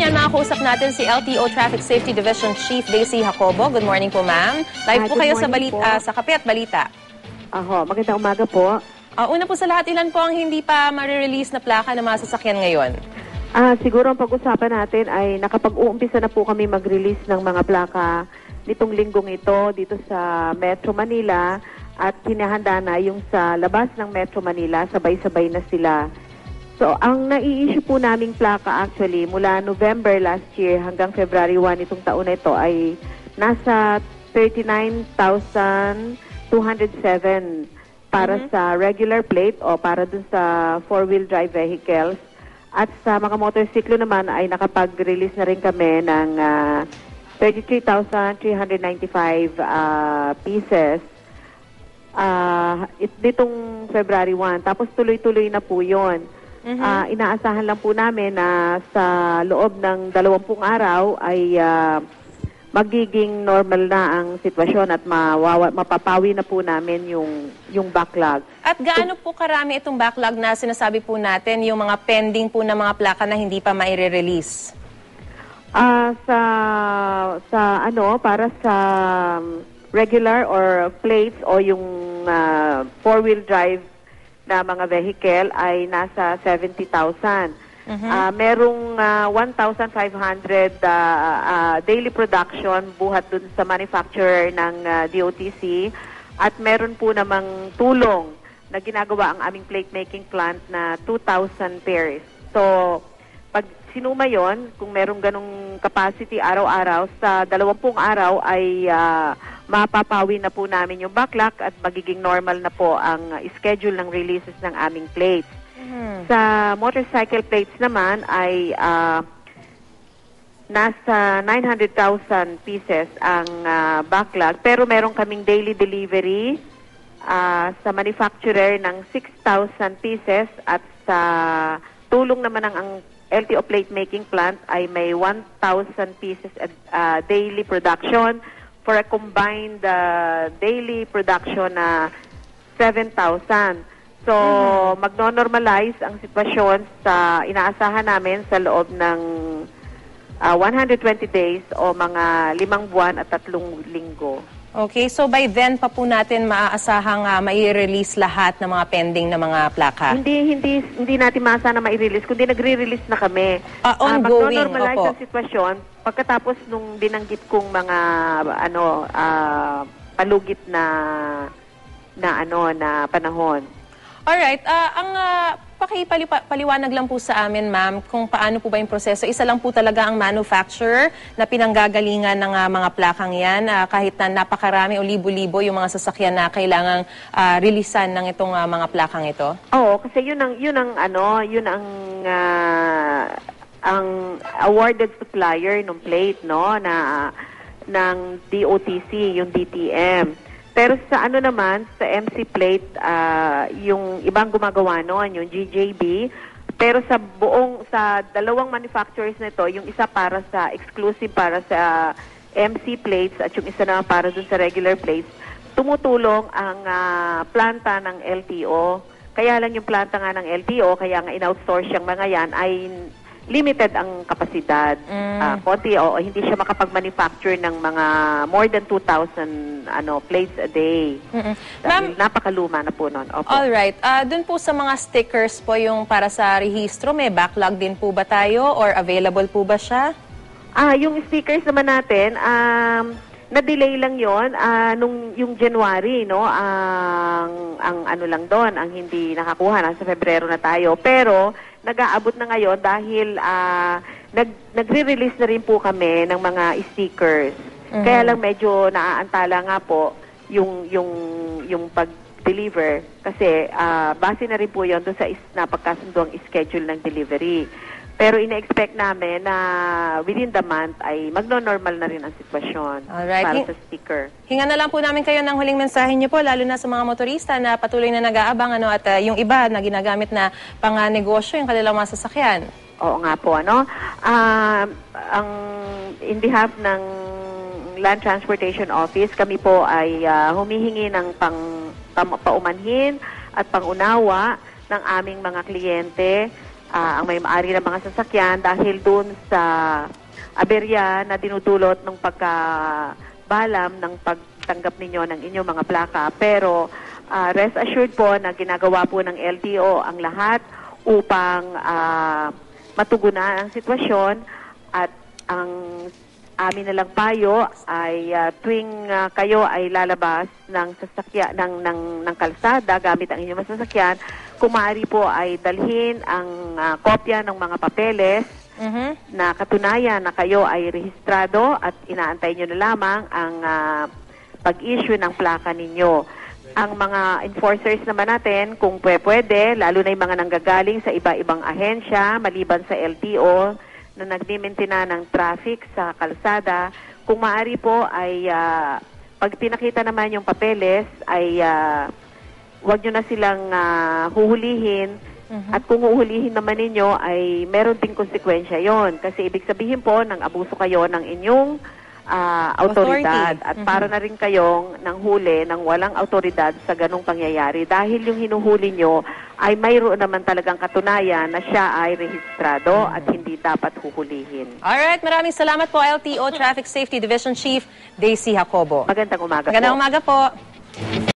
kasalukuyan makakusap natin si LTO Traffic Safety Division Chief Daisy Jacobo. Good morning po, ma'am. Live po kayo sa sa Kape at Balita. Magandang umaga po. Una po sa lahat, ilan po ang hindi pa ma-release na plaka ng mga sasakyan ngayon? Siguro ang pag-usapan natin ay nakapag-uumpisa na po kami mag-release ng mga plaka nitong linggong ito dito sa Metro Manila at hinahanda na yung sa labas ng Metro Manila, sabay-sabay na sila. So, ang nai-issue po naming plaka actually mula November last year hanggang February 1 itong taon na ito ay nasa 39,207 para sa regular plate o para dun sa four-wheel drive vehicles. At sa mga motorsiklo naman ay nakapag-release na rin kami ng 33,395 pieces. Ditong February 1. Tapos tuloy-tuloy na po yun. Inaasahan lang po namin na sa loob ng 20 araw ay magiging normal na ang sitwasyon at mapapawi na po namin yung backlog. At gaano po karami itong backlog na sinasabi po natin, yung mga pending po na mga plaka na hindi pa maire-release? Para sa regular or plates o yung four-wheel drive na mga vehicle ay nasa 70,000. Merong 1,500 daily production buhat dun sa manufacturer ng DOTC at meron po namang tulong na ginagawa ang aming plate making plant na 2,000 pairs. So, pag sinuma yon, kung merong ganong capacity araw-araw, sa 20 araw ay mapapawi na po namin yung backlog at magiging normal na po ang schedule ng releases ng aming plates. Sa motorcycle plates naman ay nasa 900,000 pieces ang backlog, pero meron kaming daily delivery sa manufacturer ng 6,000 pieces at sa tulong naman ng ang LTO plate making plant ay may 1,000 pieces daily production for a combined daily production na 7,000. So, magno-normalize ang sitwasyon sa inaasahan namin sa loob ng 120 days o mga 5 buwan at 3 linggo. Okay, so by then pa po natin maaasahang mai-release lahat ng mga pending na mga plaka? Hindi natin maasa na mai-release, kundi nagre-release na kami. Ongoing, magno-normalize opo. ang sitwasyon pagkatapos nung binanggit kong mga palugit na panahon. Alright, pakipaliwanag lang po sa amin, ma'am, kung paano po ba yung proseso. Isa lang po talaga ang manufacturer na pinanggagalingan ng mga plakang yan, kahit na napakarami o libo-libo yung mga sasakyan na kailangang releasean ng itong mga plakang ito? Oo, kasi yun ang awarded supplier ng plate, no, ng DOTC, yung DTM. Pero sa sa MC plate, yung ibang gumagawa noon, yung GJB. Pero sa dalawang manufacturers nito, yung isa para sa exclusive para sa MC plates at yung isa naman para dun sa regular plates, tumutulong ang planta ng LTO. Kaya lang yung planta nga ng LTO, kaya nga in-outsource yung mga yan, ay limited ang kapasidad. Konti hindi siya makapag-manufacture ng mga more than 2,000 plates a day. Dahil napakaluma na po nun. Alright. Dun po sa mga stickers po yung para sa rehistro, may backlog din po ba tayo or available po ba siya? Yung stickers naman natin, na-delay lang yon nung yung January, no? Ang lang doon, ang hindi nakakuha, nasa Febrero na tayo. Pero nag-aabot na ngayon dahil nagre-release na rin po kami ng mga stickers. Kaya lang medyo naaantala nga po yung pag-deliver kasi base na rin po yun doon sa napagkasunduang schedule ng delivery. Pero ina-expect namin na within the month ay magno-normal na rin ang sitwasyon para sa sticker. Hinga na lang po namin kayo ng huling mensahe niyo po, lalo na sa mga motorista na patuloy na nag-aabang at yung iba na ginagamit na pang-negosyo yung kanilang mga sasakyan. Oo nga po, in behalf ng Land Transportation Office, kami po ay humihingi ng paumanhin at pangunawa ng aming mga kliyente ang may-ari ng mga sasakyan dahil dun sa aberya na dinudulot ng pagkabalam ng pagtanggap ninyo ng inyong mga plaka. Pero rest assured po na ginagawa po ng LTO ang lahat upang matugunan ang sitwasyon, at ang amin na lang payo ay tuwing kayo ay lalabas ng sasakyan ng kalsada gamit ang inyong sasakyan, kung maaari po ay dalhin ang kopya ng mga papeles na katunayan na kayo ay rehistrado, at inaantay nyo na lamang ang pag-issue ng plaka ninyo. Ang mga enforcers naman natin, kung pwede, lalo na yung mga nanggagaling sa iba-ibang ahensya, maliban sa LTO, na nagdimintina ng traffic sa kalsada, kung maaari po ay pag pinakita naman yung papeles ay huwag nyo na silang huhulihin, at kung huhulihin naman ninyo ay meron ding konsekwensya yon, kasi ibig sabihin po ng abuso kayo ng inyong autoridad, at para na rin kayong nanghuli ng walang autoridad sa ganong pangyayari, dahil yung hinuhuli nyo ay mayroon naman talagang katunayan na siya ay rehistrado at hindi dapat huhulihin. Alright, maraming salamat po, LTO Traffic Safety Division Chief Daisy Jacobo. Magandang umaga po. Magandang umaga po.